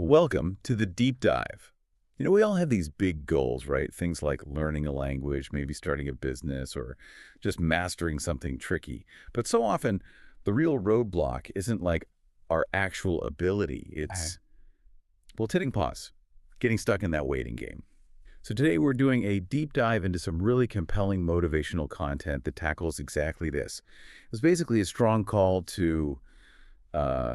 Welcome to the deep dive. We all have these big goals, right? Things like learning a language, maybe starting a business, or just mastering something tricky. But so often, the real roadblock isn't like our actual ability. Okay. It's hitting pause, getting stuck in that waiting game. So today we're doing a deep dive into some really compelling motivational content that tackles exactly this. It's basically a strong call to uh,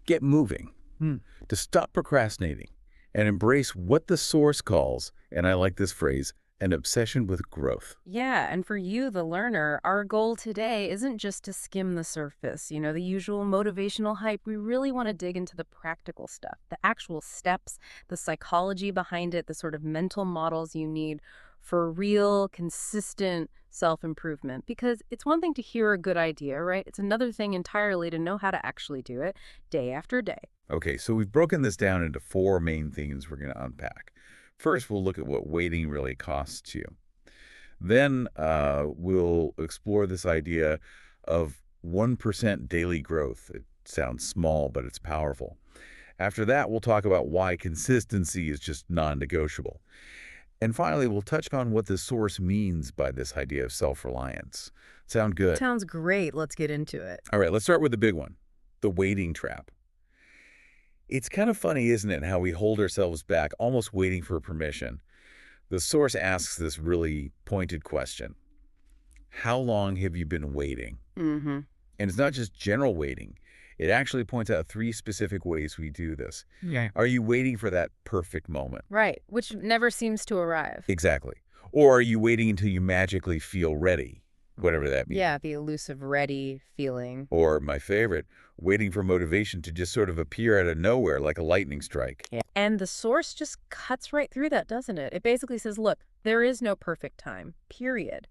get moving, Hmm. to stop procrastinating and embrace what the source calls, and I like this phrase, an obsession with growth. Yeah, and for you, the learner, our goal today isn't just to skim the surface, the usual motivational hype. We really want to dig into the practical stuff, the actual steps, the psychology behind it, the sort of mental models you need for real, consistent self-improvement. Because it's one thing to hear a good idea, right? It's another thing entirely to know how to actually do it day after day. Okay, so we've broken this down into four main themes we're going to unpack. First, we'll look at what waiting really costs you. Then we'll explore this idea of 1% daily growth. It sounds small, but it's powerful. After that, we'll talk about why consistency is just non-negotiable. And finally, we'll touch on what the source means by this idea of self-reliance. Sound good? Sounds great. Let's get into it. All right, let's start with the big one, the waiting trap. It's kind of funny, isn't it, how we hold ourselves back, almost waiting for permission. The source asks this really pointed question. How long have you been waiting? Mm-hmm. And it's not just general waiting. It actually points out three specific ways we do this. Yeah. Are you waiting for that perfect moment? Right, which never seems to arrive. Exactly. Or are you waiting until you magically feel ready, whatever that means? Yeah, the elusive ready feeling. Or my favorite, waiting for motivation to just sort of appear out of nowhere like a lightning strike. Yeah. And the source just cuts right through that, doesn't it? It basically says, look, there is no perfect time, period.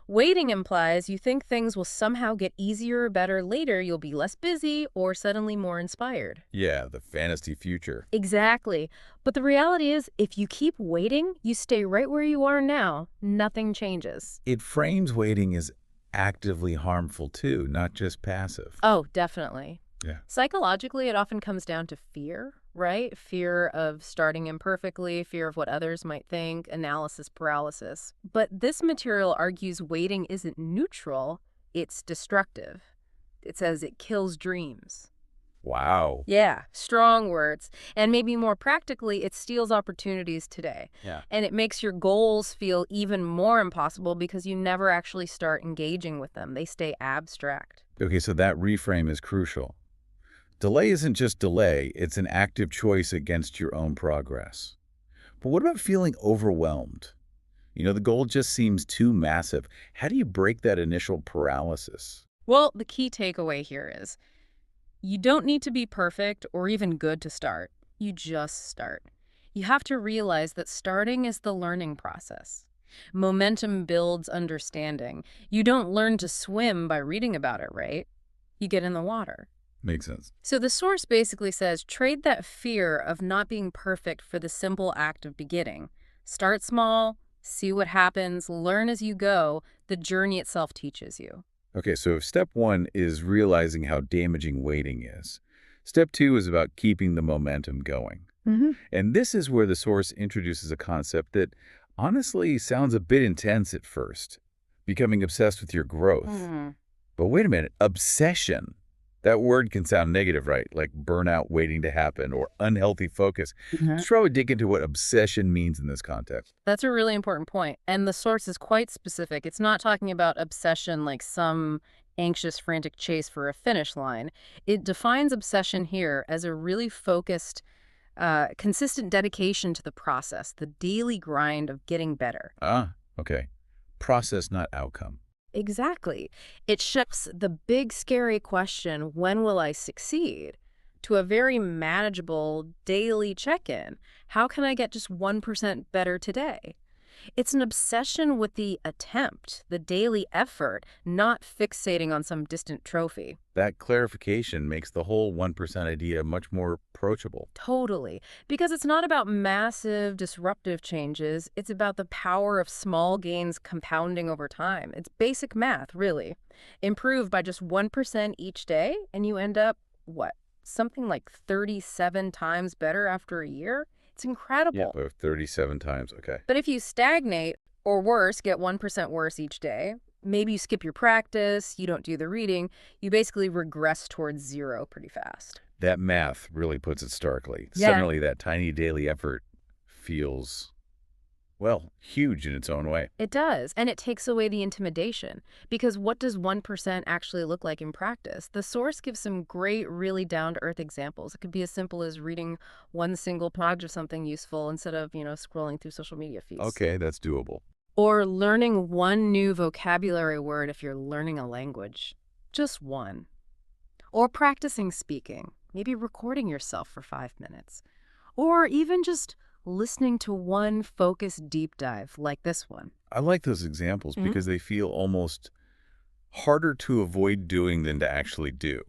Waiting implies you think things will somehow get easier or better later, you'll be less busy or suddenly more inspired. Yeah, the fantasy future. Exactly. But the reality is, if you keep waiting, you stay right where you are now. Nothing changes. It frames waiting as actively harmful too, not just passive. Oh, definitely. Yeah. Psychologically, it often comes down to fear, right? Fear of starting imperfectly, fear of what others might think, analysis paralysis. But this material argues waiting isn't neutral, it's destructive. It says it kills dreams. Wow. Yeah, strong words. And maybe more practically, it steals opportunities today. Yeah. And it makes your goals feel even more impossible because you never actually start engaging with them. They stay abstract. Okay, so that reframe is crucial. Delay isn't just delay, it's an active choice against your own progress. But what about feeling overwhelmed? The goal just seems too massive. How do you break that initial paralysis? Well, the key takeaway here is you don't need to be perfect or even good to start. You just start. You have to realize that starting is the learning process. Momentum builds understanding. You don't learn to swim by reading about it, right? You get in the water. Makes sense. So the source basically says trade that fear of not being perfect for the simple act of beginning. Start small, see what happens, learn as you go. The journey itself teaches you. Okay, so if step one is realizing how damaging waiting is, step two is about keeping the momentum going. Mm-hmm. And this is where the source introduces a concept that honestly sounds a bit intense at first, becoming obsessed with your growth. But wait a minute, obsession. That word can sound negative, right? Like burnout waiting to happen or unhealthy focus. Let's try to dig into what obsession means in this context. That's a really important point. And the source is quite specific. It's not talking about obsession like some anxious, frantic chase for a finish line. It defines obsession here as a really focused, consistent dedication to the process, the daily grind of getting better. Ah, okay. Process, not outcome. Exactly. It shifts the big, scary question, when will I succeed, to a very manageable daily check-in. How can I get just 1% better today? It's an obsession with the attempt, the daily effort, not fixating on some distant trophy. That clarification makes the whole 1% idea much more approachable. Totally. Because it's not about massive, disruptive changes. It's about the power of small gains compounding over time. It's basic math, really. Improve by just 1% each day, and you end up, what, something like 37 times better after a year. It's Yeah, incredible. 37 times. Okay. But if you stagnate, or worse, get 1% worse each day, maybe you skip your practice, you don't do the reading, you basically regress towards zero pretty fast. That math really puts it starkly. Yeah. Suddenly, that tiny daily effort feels, well, huge in its own way. It does, and it takes away the intimidation. Because what does 1% actually look like in practice? The source gives some great, really down-to-earth examples. It could be as simple as reading one single page of something useful instead of, scrolling through social media feeds. Okay, that's doable. Or learning one new vocabulary word if you're learning a language. Just one. Or practicing speaking, maybe recording yourself for 5 minutes. Or even just listening to one focused deep dive like this one. I like those examples Mhm. because they feel almost harder to avoid doing than to actually do.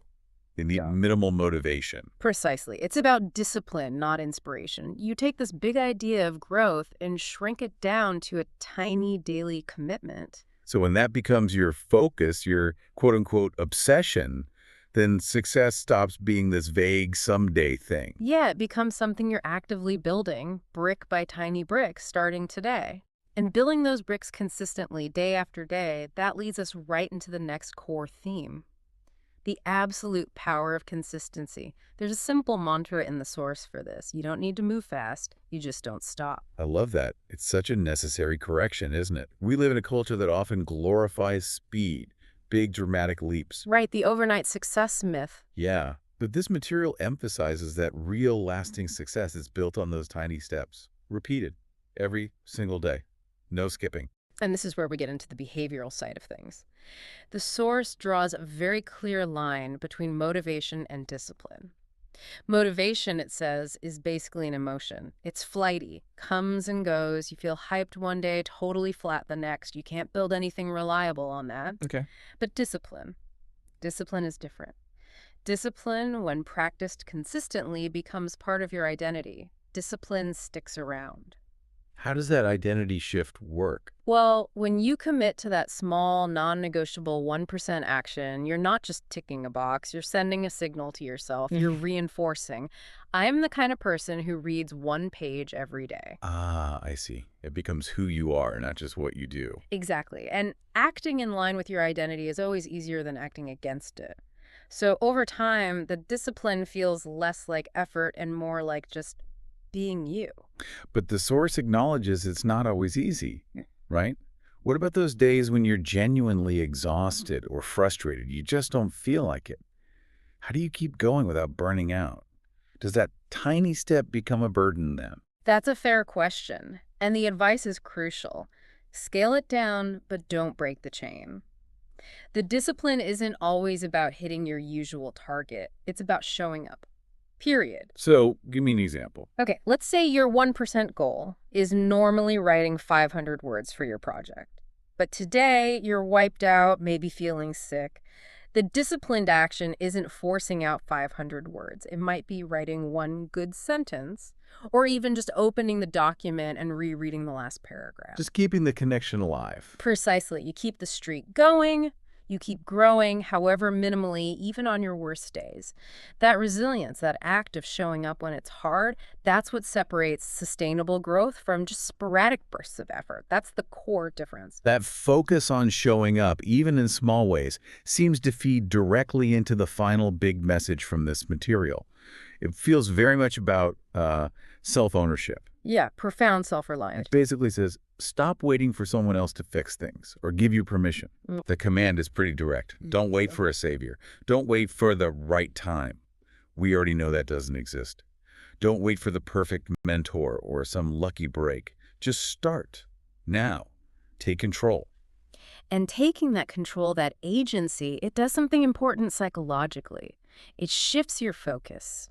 They need Yeah. minimal motivation. Precisely. It's about discipline, not inspiration. You take this big idea of growth and shrink it down to a tiny daily commitment. So when that becomes your focus, your quote-unquote obsession, then success stops being this vague someday thing. Yeah, it becomes something you're actively building, brick by tiny brick, starting today. And building those bricks consistently, day after day, that leads us right into the next core theme. The absolute power of consistency. There's a simple mantra in the source for this. You don't need to move fast, you just don't stop. I love that. It's such a necessary correction, isn't it? We live in a culture that often glorifies speed, big dramatic leaps. Right, the overnight success myth. Yeah, but this material emphasizes that real lasting success is built on those tiny steps, repeated every single day. No skipping. And this is where we get into the behavioral side of things. The source draws a very clear line between motivation and discipline. Motivation, it says, is basically an emotion. It's flighty, comes and goes. You feel hyped one day, totally flat the next. You can't build anything reliable on that. Okay. But discipline is different. Discipline, when practiced consistently, becomes part of your identity. Discipline sticks around. How does that identity shift work? Well, when you commit to that small, non-negotiable 1% action, you're not just ticking a box, you're sending a signal to yourself, you're reinforcing. I'm the kind of person who reads one page every day. Ah, I see. It becomes who you are, not just what you do. Exactly. And acting in line with your identity is always easier than acting against it. So over time, the discipline feels less like effort and more like just being you. But the source acknowledges it's not always easy, right? What about those days when you're genuinely exhausted or frustrated? You just don't feel like it. How do you keep going without burning out? Does that tiny step become a burden then? That's a fair question, and the advice is crucial. Scale it down, but don't break the chain. The discipline isn't always about hitting your usual target. It's about showing up. Period. So, give me an example. Okay, let's say your 1% goal is normally writing 500 words for your project. But today, you're wiped out, maybe feeling sick. The disciplined action isn't forcing out 500 words. It might be writing one good sentence, or even just opening the document and rereading the last paragraph. Just keeping the connection alive. Precisely. You keep the streak going, you keep growing, however minimally, even on your worst days. That resilience, that act of showing up when it's hard, that's what separates sustainable growth from just sporadic bursts of effort. That's the core difference. That focus on showing up, even in small ways, seems to feed directly into the final big message from this material. It feels very much about self-ownership. Yeah, profound self-reliance. It basically says, stop waiting for someone else to fix things or give you permission. The command is pretty direct. Don't wait for a savior. Don't wait for the right time. We already know that doesn't exist. Don't wait for the perfect mentor or some lucky break. Just start now. Take control. And taking that control, that agency, it does something important psychologically. It shifts your focus.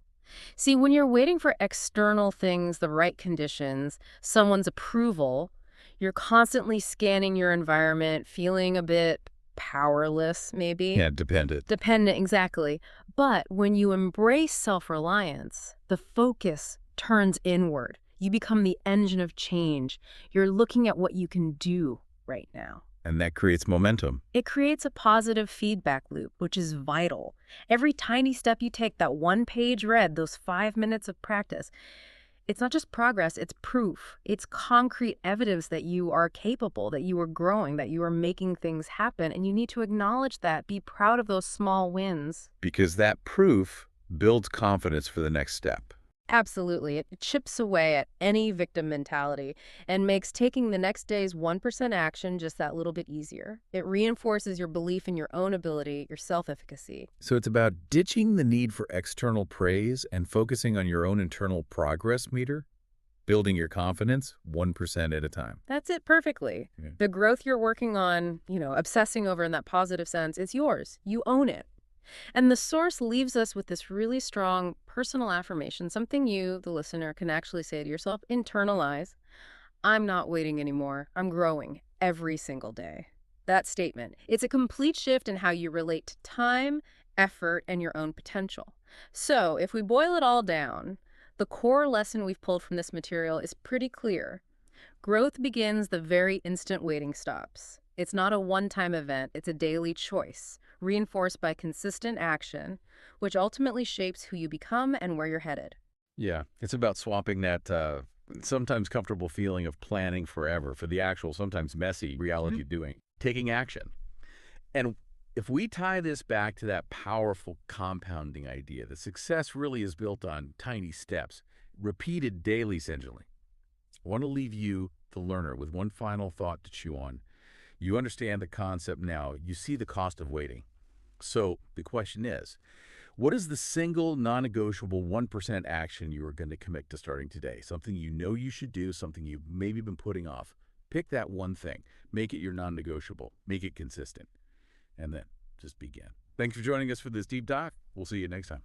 See, when you're waiting for external things, the right conditions, someone's approval, you're constantly scanning your environment, feeling a bit powerless, maybe. Yeah, dependent. Dependent, exactly. But when you embrace self-reliance, the focus turns inward. You become the engine of change. You're looking at what you can do right now. And that creates momentum. It creates a positive feedback loop, which is vital. Every tiny step you take, that one page read, those 5 minutes of practice, it's not just progress, it's proof. It's concrete evidence that you are capable, that you are growing, that you are making things happen. And you need to acknowledge that, be proud of those small wins. Because that proof builds confidence for the next step. Absolutely. It chips away at any victim mentality and makes taking the next day's 1% action just that little bit easier. It reinforces your belief in your own ability, your self-efficacy. So it's about ditching the need for external praise and focusing on your own internal progress meter, building your confidence 1% at a time. That's it perfectly. Yeah. The growth you're working on, obsessing over in that positive sense, it's yours. You own it. And the source leaves us with this really strong personal affirmation, something you, the listener, can actually say to yourself, internalize. I'm not waiting anymore. I'm growing every single day. That statement, it's a complete shift in how you relate to time, effort, and your own potential. So if we boil it all down, the core lesson we've pulled from this material is pretty clear. Growth begins the very instant waiting stops. It's not a one-time event, it's a daily choice, reinforced by consistent action, which ultimately shapes who you become and where you're headed. Yeah, it's about swapping that sometimes comfortable feeling of planning forever for the actual, sometimes messy reality of doing, taking action. And if we tie this back to that powerful compounding idea, that success really is built on tiny steps, repeated daily, essentially. I want to leave you, the learner, with one final thought to chew on. You understand the concept now. You see the cost of waiting. So the question is, what is the single non-negotiable 1% action you are going to commit to starting today? Something you know you should do, something you've maybe been putting off. Pick that one thing. Make it your non-negotiable. Make it consistent. And then just begin. Thanks for joining us for this deep dive. We'll see you next time.